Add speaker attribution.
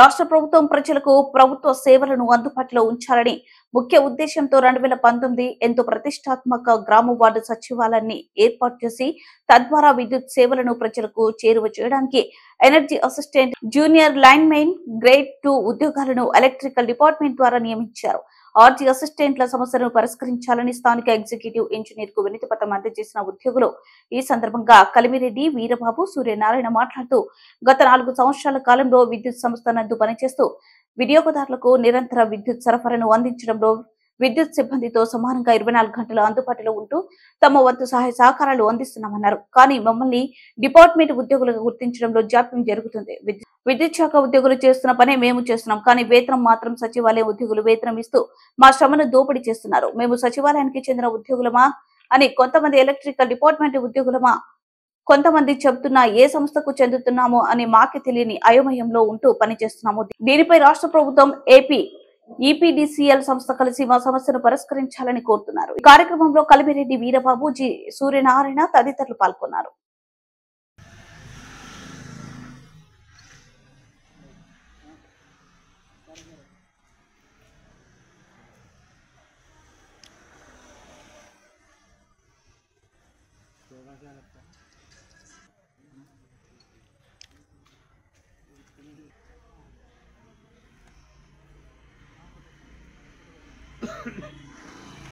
Speaker 1: రాష్ట్ర ప్రభుత్వం ప్రజలకు ప్రభుత్వ సేవలను అందుబాటులో ఉంచాలని ముఖ్య ఉద్దేశంతో 2019 ఎంతో ప్రతిష్టాత్మక గ్రామ వార్డు సచివాలయాన్ని ఏర్పాటు చేసి తద్వారా విద్యుత్ సేవలను ప్రజలకు చేరువ చేయడానికి energy assistant, junior linemen, grade 2 ఉద్యోగాలను ఎలక్ట్రికల్ డిపార్ట్మెంట్ ద్వారా నియమించారు. ఆర్జీ అసిస్టెంట్ల సమస్యలను పరిష్కరించాలని స్థానిక ఎగ్జిక్యూటివ్ ఇంజనీర్ కు వినతి పత్రం అందజేసిన ఉద్యోగులు. ఈ సందర్భంగా కలిమిరెడ్డి వీరబాబు, సూర్యనారాయణ మాట్లాడుతూ గత 4 సంవత్సరాల కాలంలో విద్యుత్ సంస్థ నందు పనిచేస్తూ వినియోగదారులకు నిరంతర విద్యుత్ సరఫరాను అందించడంలో విద్యుత్ సిబ్బందితో సమానంగా 24 గంటలు అందుబాటులో ఉంటూ తమ వంతు సహాయ సహకారాలు అందిస్తున్నామన్నారు. కానీ మమ్మల్ని డిపార్ట్మెంట్ ఉద్యోగులుగా గుర్తించడంలో జాప్యం జరుగుతుంది. విద్యుత్ శాఖ ఉద్యోగులు చేస్తున్న పనే మేము చేస్తున్నాం. కానీ వేతనం మాత్రం సచివాలయ ఉద్యోగులు వేతనం ఇస్తూ మా శ్రమను దోపిడీ చేస్తున్నారు. మేము సచివాలయానికి చెందిన ఉద్యోగులమా అని కొంతమంది, ఎలక్ట్రికల్ డిపార్ట్మెంట్ ఉద్యోగులమా కొంతమంది చెబుతున్నా ఏ సంస్థకు చెందుతున్నామో అని మాకే తెలియని అయోమయంలో ఉంటూ పనిచేస్తున్నాము. దీనిపై రాష్ట్ర ప్రభుత్వం, ఏపీ ఈపీడీసీఎల్ సంస్థ కలిసి మా సమస్యను పరిష్కరించాలని కోరుతున్నారు. ఈ కార్యక్రమంలో కలిమిరెడ్డి వీరబాబు, జి సూర్యనారాయణ తదితరులు పాల్గొన్నారు.
Speaker 2: क्या लगता है?